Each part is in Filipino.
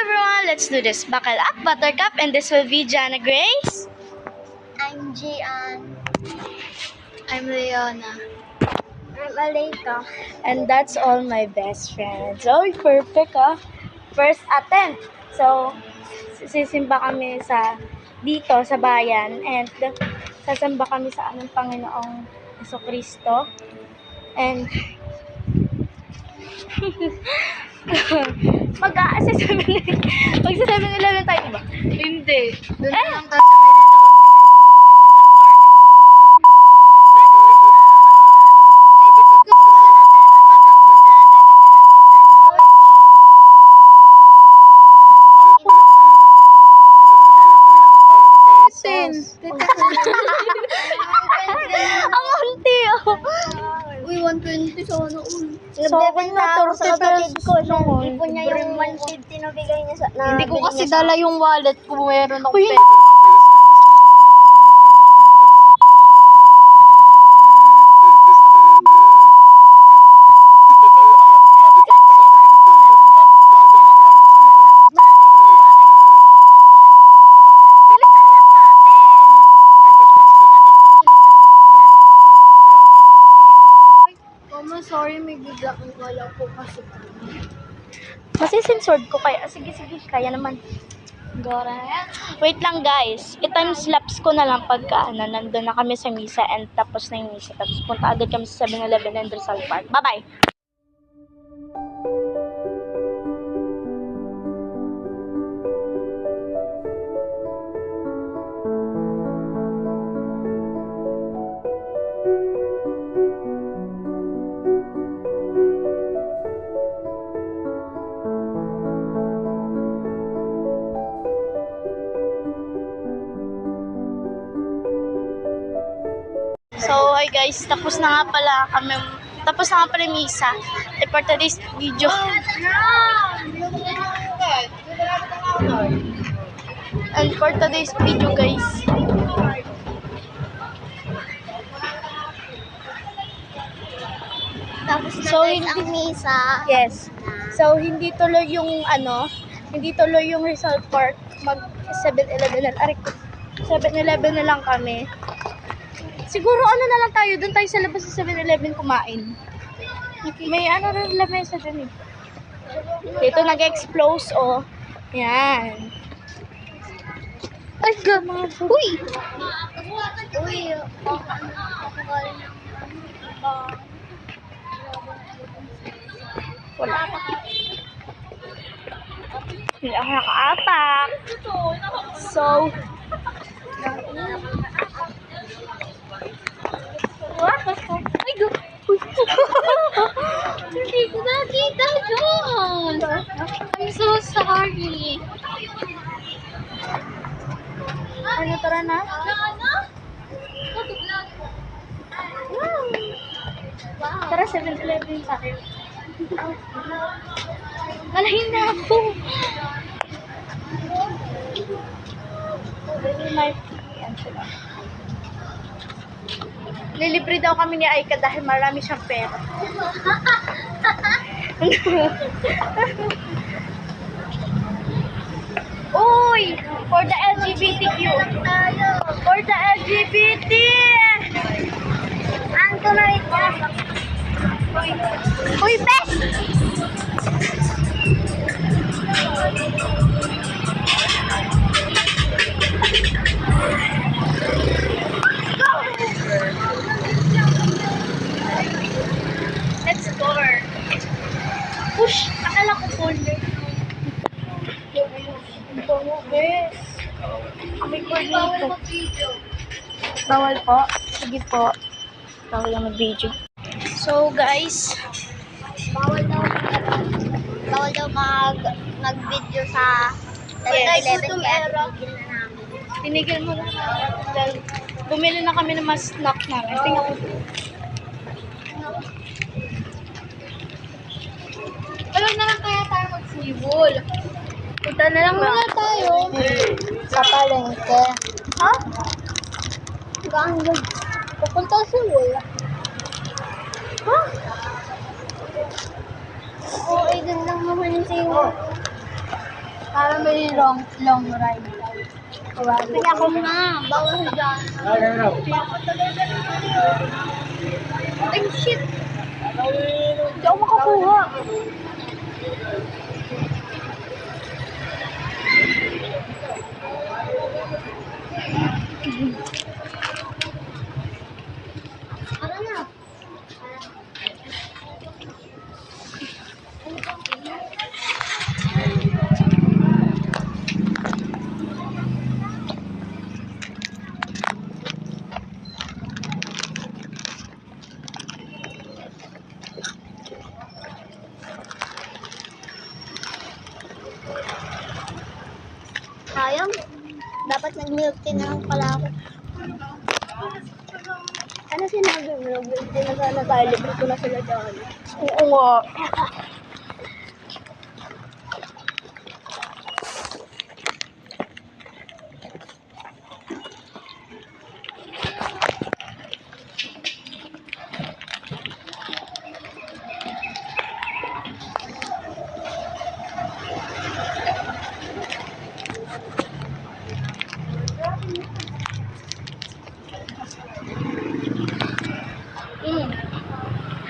everyone, let's do this. Buckle up, Buttercup, and this will be Jana Grace. I'm Gian. I'm Leona. I'm Aleka. And that's all my best friends. Oh, perfect First attempt. So, sisimba kami dito sa bayan and sasamba kami sa aming Panginoong Jesucristo. And mag-sa 7-Eleven tayo ba? Hindi. Doon Eh? lang tayo sa may resort. Ang unti Uy, 120 sa ano. Nagbebenta ako sa kapatid ko. Ipon niya yung 150 na bigay niya sa... Hindi ko kasi dala yung wallet kung meron akong Uy, pera. Sorry, may bigla ang kaya ko kasi. Masisensored ko kaya. Sige, kaya naman. Wait lang guys. I-time lapse ko na lang pagka nandun na kami sa misa and tapos na yung misa. Tapos punta agad kami sa 7-Eleven and Rizal Park. Bye-bye! So, hi guys, tapos na nga pala yung misa. And for today's video, guys, Tapos na So, guys hindi- ang misa. yes. So, hindi tuloy yung Rizal Park, mag 7-Eleven na, 7-Eleven na lang kami. Siguro na lang tayo, doon tayo sa labas sa 7-Eleven kumain. May rin lamesa dun eh. Dito nag-explose Yan. Ay, gama. Uy! Uy, Wala. Hindi ako nakaapak. So, ay, go. hindi ko nakita doon. I'm so sorry. Tara na? Wow. Tara, 7-Eleven tayo. Malahin na ako. Lilibre daw kami ni Aika dahil marami siyang pera. Uy! For the LGBTQ! For the LGBT! Ang tumawid niya. Uy, best! Let's go! Push! Akala ko folder. Bango, bes. May cornito. Bawal po? Sige po. Bawal lang mag-video. So, guys, Bawal daw mag-video sa Yes. 7-Eleven kaya tigil na namin. tinigil mo na dahil bumili na kami ng mas snack namin. Tingnan ko. Wala na lang kaya tayo mag-sibol. Punta na lang Wala tayo. sa palengke. Ha? Gano'n. Pupunta sa wala. Ha? Oo, ay doon lang naman yung sa'yo. Para may long ride. Kaya ako nga, bawal dyan. Ay, shit! Hindi ako makakuha. Tara na. Sayang. Dapat nag-milk tea na lang pala ako. Ano sinabi mo? Nag-milk tea na sana tayo. Libre ko na sila dyan. Oo nga.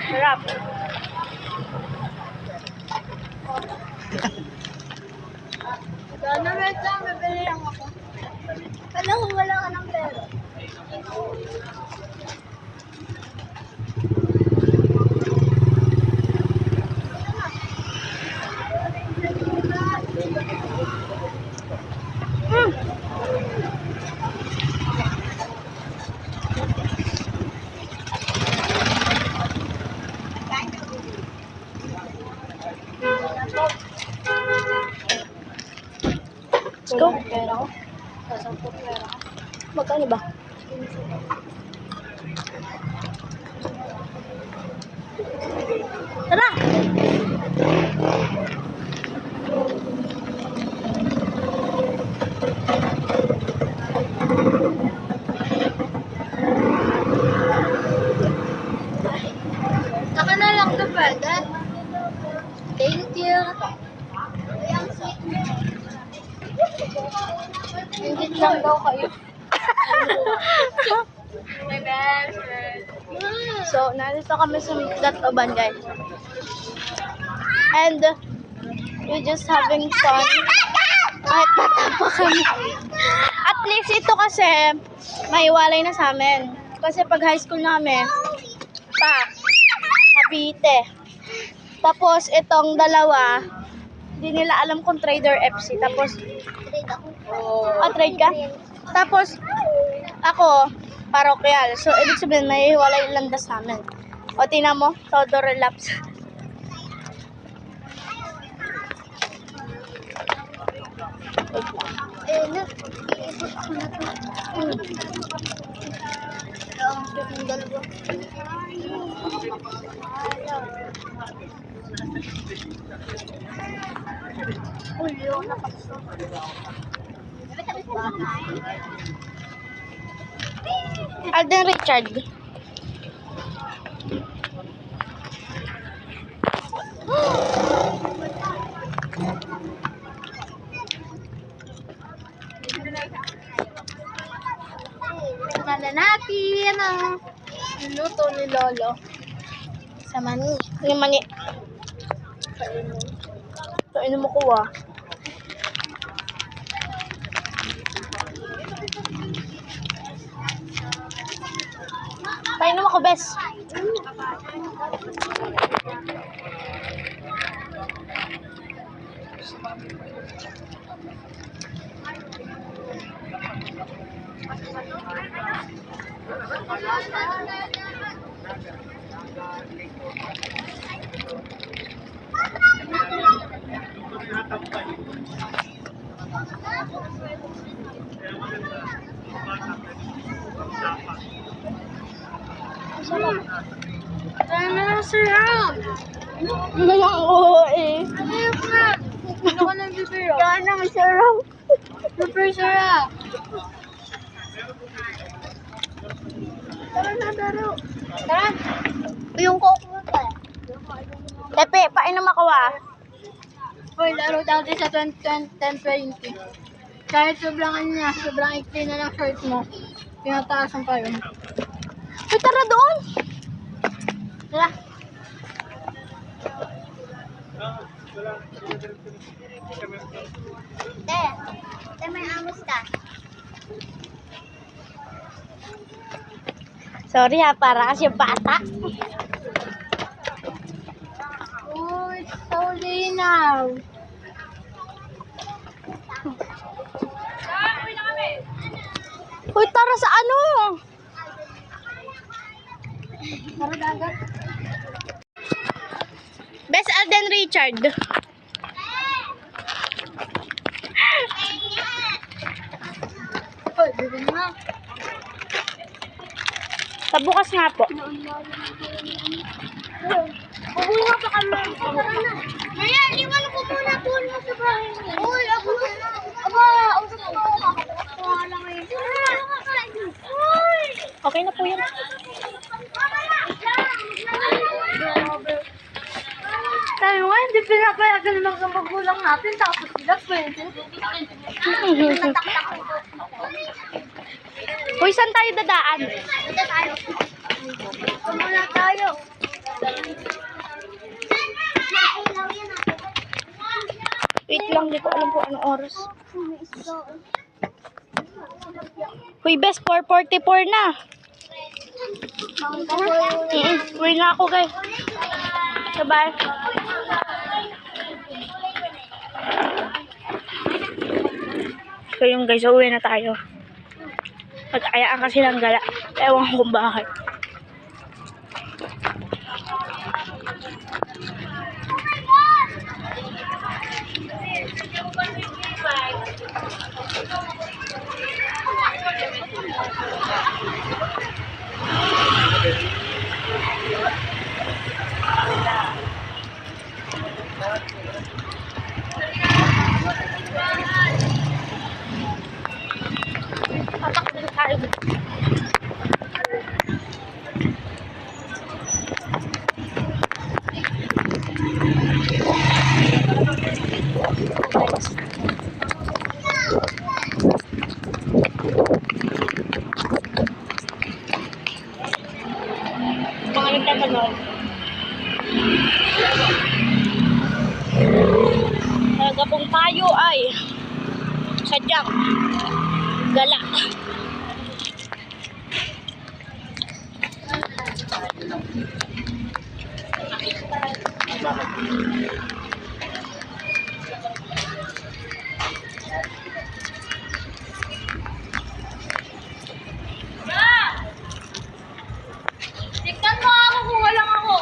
Sarap. Sana wait lang, bibili lang ako. Kala ko wala ka ng pera. Let's go. Pera ko. Sasampok pera ko. Magkano ba? Tara! Saka na lang to pwede. Thank you. Ay, ang sweet mo. Ingit lang daw kayo. My best friend. So, nandito kami sa Datoban, guys. And, we're just having fun. Kahit bata pa kami. At least ito kasi, maiwalay na sa amin. Kasi pag high school namin, Cavite. Tapos, itong dalawa, hindi nila alam kung trader FC. Tapos, Trade ako. trade ka? Tapos, ako, parokyal. So, ibig sabihin, may hiwalay yung landas namin. O, tingnan mo, todo relapse. Ikot ko na to. Ang sweet ng dalawa. Ulo, nakapso. Alden Richard. Tingnan na natin ang luto ni Lolo. Sa mani. Yung mani. Kainin mo ko ah. Kainin mo ko, bes. Ano sarap? Oo eh. Ayun nga. Ano ka ng bibiro? Yan ang sarap. Super sarap. Tara na, taro. Tara. Yung coke mo pa. Tepe, painom ako ah. Uy, laro dati sa 10-20. Kahit sobrang ano niya, sobrang ikli na ng shirt mo, tinataasan pa yun. Uy, tara doon! Tara. May amos ka. Sorry ha, para kasi bata. Uy, so linaw. Uy, tara sa ano? Tara dagat. Best Alden Richard. Uy, bibig na. Sa bukas nga po. Uy, nga pa kami. Maya, iwan ko muna doon mo sa bahay niya. Uy, ako na. Aba, usap ko. Kuha lang ngayon. Uy! Okay na po yan. Tayo nga, hindi pinapayagan ng mga magulang natin. Tapos sila pwede. Uy, saan tayo dadaan? Muna tayo. Wait lang, di ko alam po anong oras. Uy, best 4:44 na. Uy na ako, guys. Sabay. So yung guys, uwi na tayo. Pag-ayaan kasi ng gala. Ewan ko kung bakit. Tatakbo tayo. Mga nagtatanong. Talaga pong tayo ay sadyang gala. Tignan mo ako kung walang ako.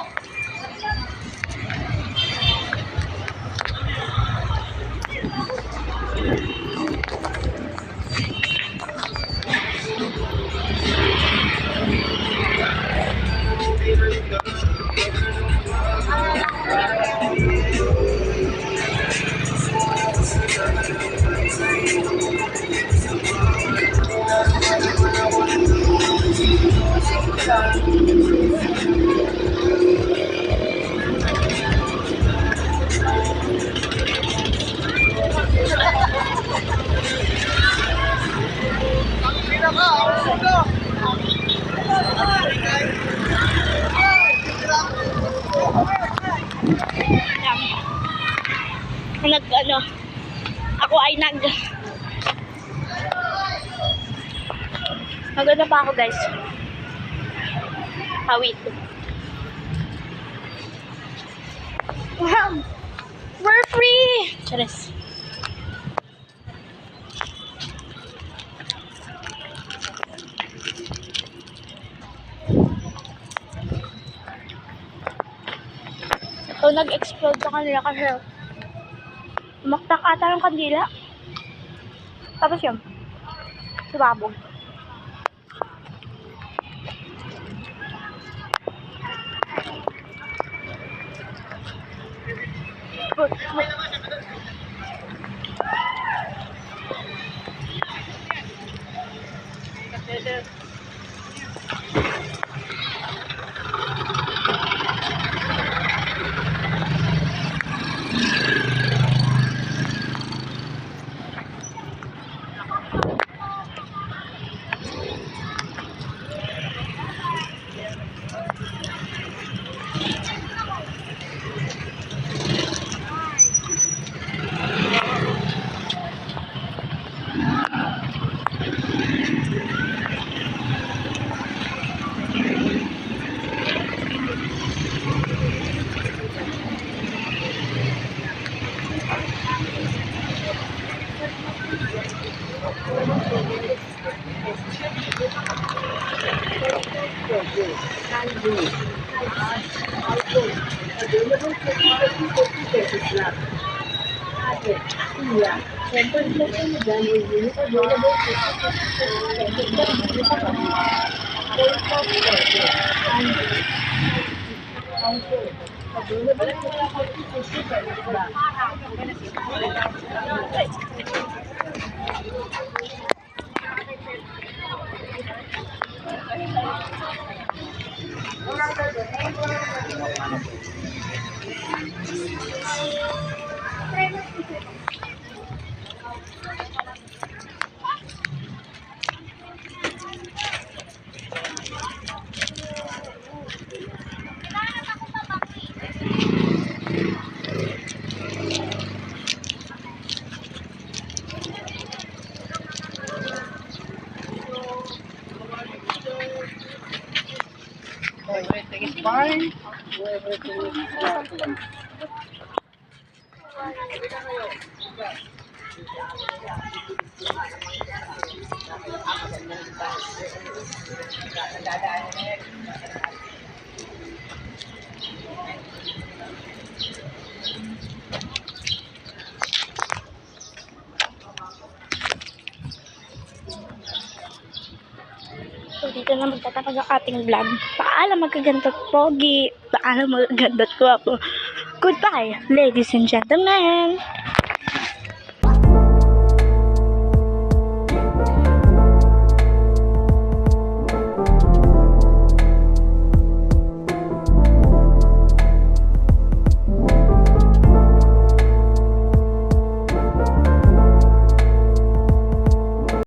Ako ay maganda pa ako, guys. Hawit. Wow! We're free! Charis. So, nag-explode sa kanila kasi umaktak ata ng kandila. Tapos yun, sumabog. Everything is fine. Everything is So, dito na magtatapos ang ating vlog. Paalam magkaganda't pogi. Paalam magkaganda't guwapo. Goodbye, ladies and gentlemen.